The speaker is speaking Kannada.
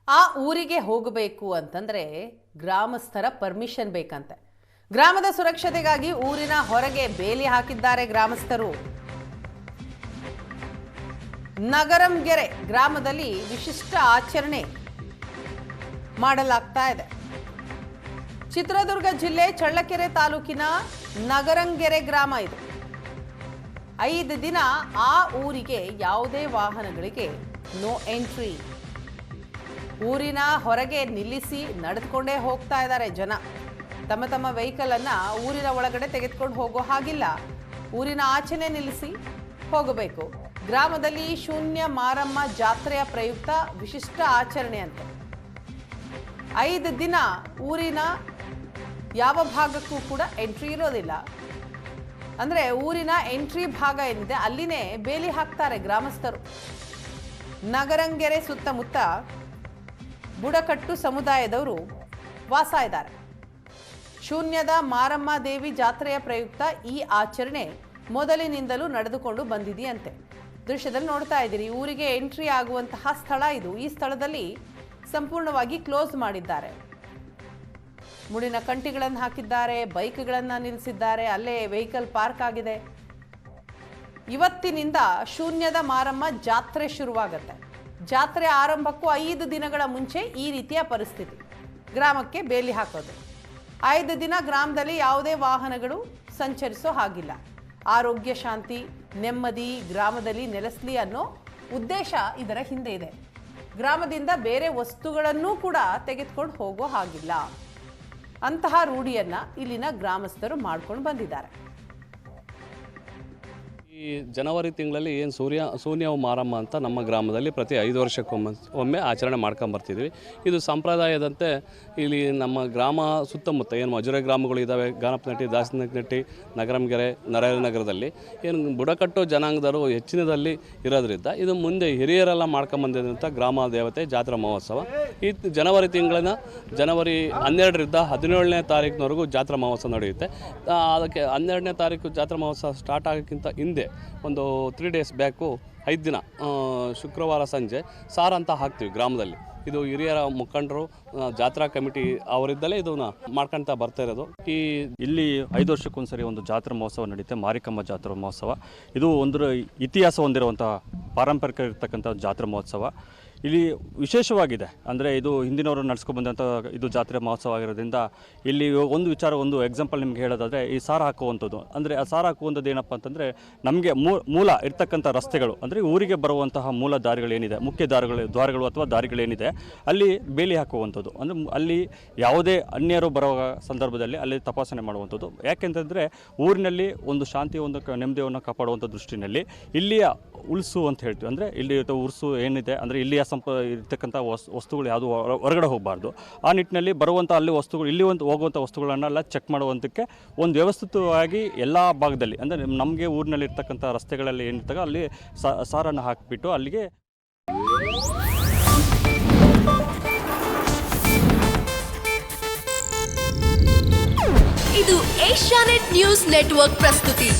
ಆ ಊರಿಗೆ ಹೋಗಬೇಕು ಅಂತಂದ್ರೆ ಗ್ರಾಮಸ್ಥರ ಪರ್ಮಿಷನ್ ಬೇಕಂತೆ. ಗ್ರಾಮದ ಸುರಕ್ಷತೆಗಾಗಿ ಊರಿನ ಹೊರಗೆ ಬೇಲಿ ಹಾಕಿದ್ದಾರೆ ಗ್ರಾಮಸ್ಥರು. ನಗರಂಗೆರೆ ಗ್ರಾಮದಲ್ಲಿ ವಿಶಿಷ್ಟ ಆಚರಣೆ ಮಾಡಲಾಗ್ತಾ ಇದೆ. ಚಿತ್ರದುರ್ಗ ಜಿಲ್ಲೆ ಚಳ್ಳಕೆರೆ ತಾಲೂಕಿನ ನಗರಂಗೆರೆ ಗ್ರಾಮ ಇದು. 5 ದಿನ ಆ ಊರಿಗೆ ಯಾವುದೇ ವಾಹನಗಳಿಗೆ ನೋ ಎಂಟ್ರಿ. ಊರಿನ ಹೊರಗೆ ನಿಲ್ಲಿಸಿ ನಡೆದುಕೊಂಡೇ ಹೋಗ್ತಾ ಇದ್ದಾರೆ ಜನ. ತಮ್ಮ ತಮ್ಮ ವೆಹಿಕಲ್ ಅನ್ನ ಊರಿನ ಒಳಗಡೆ ತೆಗೆದುಕೊಂಡು ಹೋಗೋ ಹಾಗಿಲ್ಲ. ಊರಿನ ಆಚೆನೆ ನಿಲ್ಲಿಸಿ ಹೋಗಬೇಕು. ಗ್ರಾಮದಲ್ಲಿ ಶೂನ್ಯ ಮಾರಮ್ಮ ಜಾತ್ರೆಯ ಪ್ರಯುಕ್ತ ವಿಶಿಷ್ಟ ಆಚರಣೆ ಅಂತೆ. 5 ದಿನ ಊರಿನ ಯಾವ ಭಾಗಕ್ಕೂ ಕೂಡ ಎಂಟ್ರಿ ಇರೋದಿಲ್ಲ. ಅಂದ್ರೆ ಊರಿನ ಎಂಟ್ರಿ ಭಾಗ ಏನಿದೆ ಅಲ್ಲಿನೇ ಬೇಲಿ ಹಾಕ್ತಾರೆ ಗ್ರಾಮಸ್ಥರು. ನಗರಂಗೆರೆ ಸುತ್ತಮುತ್ತ ಬುಡಕಟ್ಟು ಸಮುದಾಯದವರು ವಾಸ ಇದ್ದಾರೆ. ಶೂನ್ಯದ ಮಾರಮ್ಮ ದೇವಿ ಜಾತ್ರೆಯ ಪ್ರಯುಕ್ತ ಈ ಆಚರಣೆ ಮೊದಲಿನಿಂದಲೂ ನಡೆದುಕೊಂಡು ಬಂದಿದೆಯಂತೆ. ದೃಶ್ಯದಲ್ಲಿ ನೋಡ್ತಾ ಇದ್ದೀರಿ, ಊರಿಗೆ ಎಂಟ್ರಿ ಆಗುವಂತಹ ಸ್ಥಳ ಇದು. ಈ ಸ್ಥಳದಲ್ಲಿ ಸಂಪೂರ್ಣವಾಗಿ ಕ್ಲೋಸ್ ಮಾಡಿದ್ದಾರೆ. ಮುಡಿನ ಕಂಟಿಗಳನ್ನು ಹಾಕಿದ್ದಾರೆ, ಬೈಕ್ಗಳನ್ನು ನಿಲ್ಲಿಸಿದ್ದಾರೆ, ಅಲ್ಲೇ ವೆಹಿಕಲ್ ಪಾರ್ಕ್ ಆಗಿದೆ. ಇವತ್ತಿನಿಂದ ಶೂನ್ಯದ ಮಾರಮ್ಮ ಜಾತ್ರೆ ಶುರುವಾಗುತ್ತೆ. ಜಾತ್ರೆ ಆರಂಭಕ್ಕೂ 5 ದಿನಗಳ ಮುಂಚೆ ಈ ರೀತಿಯ ಪರಿಸ್ಥಿತಿ. ಗ್ರಾಮಕ್ಕೆ ಬೇಲಿ ಹಾಕೋದು. 5 ದಿನ ಗ್ರಾಮದಲ್ಲಿ ಯಾವುದೇ ವಾಹನಗಳು ಸಂಚರಿಸೋ ಹಾಗಿಲ್ಲ. ಆರೋಗ್ಯ, ಶಾಂತಿ, ನೆಮ್ಮದಿ ಗ್ರಾಮದಲ್ಲಿ ನೆಲೆಸಲಿ ಅನ್ನೋ ಉದ್ದೇಶ ಇದರ ಹಿಂದೆ ಇದೆ. ಗ್ರಾಮದಿಂದ ಬೇರೆ ವಸ್ತುಗಳನ್ನೂ ಕೂಡ ತೆಗೆದುಕೊಂಡು ಹೋಗೋ ಹಾಗಿಲ್ಲ. ಅಂತಹ ರೂಢಿಯನ್ನ ಇಲ್ಲಿನ ಗ್ರಾಮಸ್ಥರು ಮಾಡ್ಕೊಂಡು ಬಂದಿದ್ದಾರೆ. ಈ ಜನವರಿ ತಿಂಗಳಲ್ಲಿ ಏನು ಶೂನ್ಯ ಮಾರಮ್ಮ ಅಂತ ನಮ್ಮ ಗ್ರಾಮದಲ್ಲಿ ಪ್ರತಿ 5 ವರ್ಷಕ್ಕೊಮ್ಮೆ ಆಚರಣೆ ಮಾಡ್ಕೊಂಬರ್ತಿದ್ವಿ. ಇದು ಸಂಪ್ರದಾಯದಂತೆ ಇಲ್ಲಿ ನಮ್ಮ ಗ್ರಾಮ ಸುತ್ತಮುತ್ತ ಏನು ಮಜುರೆ ಗ್ರಾಮಗಳು ಇದ್ದಾವೆ, ಗಾನಪನಟ್ಟಿ, ದಾಸನಟ್ಟಿ, ನಗರಂಗೆರೆ, ನಗರದಲ್ಲಿ ಏನು ಬುಡಕಟ್ಟು ಜನಾಂಗದವರು ಹೆಚ್ಚಿನದಲ್ಲಿ ಇರೋದ್ರಿಂದ ಇದು ಮುಂದೆ ಹಿರಿಯರೆಲ್ಲ ಮಾಡ್ಕೊಂಬಂದಿದಂಥ ಗ್ರಾಮ ದೇವತೆ ಜಾತ್ರಾ ಮಹೋತ್ಸವ. ಈ ಜನವರಿ ತಿಂಗಳಿನ ಜನವರಿ 12ರಿಂದ 17ನೇ ತಾರೀಕಿನವರೆಗೂ ಜಾತ್ರಾ ಮಹೋತ್ಸವ ನಡೆಯುತ್ತೆ. ಅದಕ್ಕೆ 12ನೇ ತಾರೀಕು ಜಾತ್ರಾ ಮಹೋತ್ಸವ ಸ್ಟಾರ್ಟ್ ಆಗೋಕ್ಕಿಂತ ಹಿಂದೆ ಒಂದು 3 ಡೇಸ್ ಬ್ಯಾಕು 5 ದಿನ ಶುಕ್ರವಾರ ಸಂಜೆ ಸಾರ ಅಂತ ಹಾಕ್ತೀವಿ ಗ್ರಾಮದಲ್ಲಿ. ಇದು ಹಿರಿಯರ ಮುಖಂಡರು, ಜಾತ್ರಾ ಕಮಿಟಿ ಅವರಿದ್ದಲೇ ಇದನ್ನು ಮಾಡ್ಕೊಳ್ತಾ ಬರ್ತಾ ಇರೋದು. ಇಲ್ಲಿ 5 ವರ್ಷಕ್ಕೊಂದ್ಸರಿ ಒಂದು ಜಾತ್ರಾ ಮಹೋತ್ಸವ ನಡೆಯುತ್ತೆ, ಮಾರಿಕಮ್ಮ ಜಾತ್ರಾ ಮಹೋತ್ಸವ. ಇದು ಒಂದು ಇತಿಹಾಸ ಹೊಂದಿರುವಂಥ ಪಾರಂಪರಿಕ ಇರ್ತಕ್ಕಂಥ ಜಾತ್ರಾ ಮಹೋತ್ಸವ. ಇಲ್ಲಿ ವಿಶೇಷವಾಗಿದೆ ಅಂದರೆ ಇದು ಹಿಂದಿನವರು ನಡೆಸ್ಕೊಂಡ್ಬಂದಂಥ ಇದು ಜಾತ್ರೆ ಮಹೋತ್ಸವ ಆಗಿರೋದ್ರಿಂದ ಇಲ್ಲಿ ಒಂದು ಎಕ್ಸಾಂಪಲ್ ನಿಮ್ಗೆ ಹೇಳೋದಾದರೆ ಈ ಸಾರ ಹಾಕುವಂಥದ್ದು. ಅಂದರೆ ಆ ಸಾರ ಹಾಕುವಂಥದ್ದು ಏನಪ್ಪ ಅಂತಂದರೆ ನಮಗೆ ಮೂಲ ಇರ್ತಕ್ಕಂಥ ರಸ್ತೆಗಳು ಅಂದರೆ ಊರಿಗೆ ಬರುವಂತಹ ಮೂಲ ದಾರಿಗಳೇನಿದೆ, ಮುಖ್ಯ ದ್ವಾರಗಳು ಅಥವಾ ದಾರಿಗಳೇನಿದೆ ಅಲ್ಲಿ ಬೇಲಿ ಹಾಕುವಂಥದ್ದು. ಅಂದರೆ ಅಲ್ಲಿ ಯಾವುದೇ ಅನ್ಯರು ಬರೋ ಸಂದರ್ಭದಲ್ಲಿ ಅಲ್ಲಿ ತಪಾಸಣೆ ಮಾಡುವಂಥದ್ದು. ಯಾಕೆಂತಂದರೆ ಊರಿನಲ್ಲಿ ಒಂದು ಶಾಂತಿ, ಒಂದು ನೆಮ್ಮದಿಯನ್ನು ಕಾಪಾಡುವಂಥ ದೃಷ್ಟಿನಲ್ಲಿ ಇಲ್ಲಿಯ ಉಲ್ಸು ಅಂತ ಹೇಳ್ತೀವಿ. ಅಂದರೆ ಇಲ್ಲಿ ಉರ್ಸು ಏನಿದೆ ಅಂದರೆ ಇಲ್ಲಿಯ ಇರ್ತಕ್ಕಂಥ ವಸ್ತುಗಳು ಯಾವುದು ಹೊರಗಡೆ ಹೋಗಬಾರ್ದು. ಆ ನಿಟ್ಟಿನಲ್ಲಿ ಬರುವಂಥ ಅಲ್ಲಿ ವಸ್ತುಗಳು ಇಲ್ಲಿ ಹೋಗುವಂಥ ವಸ್ತುಗಳನ್ನೆಲ್ಲ ಚೆಕ್ ಮಾಡುವಂಥಕ್ಕೆ ಒಂದು ವ್ಯವಸ್ಥಿತವಾಗಿ ಎಲ್ಲ ಭಾಗದಲ್ಲಿ ಅಂದರೆ ನಮಗೆ ಊರಿನಲ್ಲಿ ಇರ್ತಕ್ಕಂಥ ರಸ್ತೆಗಳಲ್ಲಿ ಏನಿರ್ತಾಗ ಅಲ್ಲಿ ಸಾರನ್ನು ಹಾಕಿಬಿಟ್ಟು ಅಲ್ಲಿಗೆ. ಇದು ಏಷ್ಯಾನೆಟ್ ನ್ಯೂಸ್ ನೆಟ್ವರ್ಕ್ ಪ್ರಸ್ತುತಿ.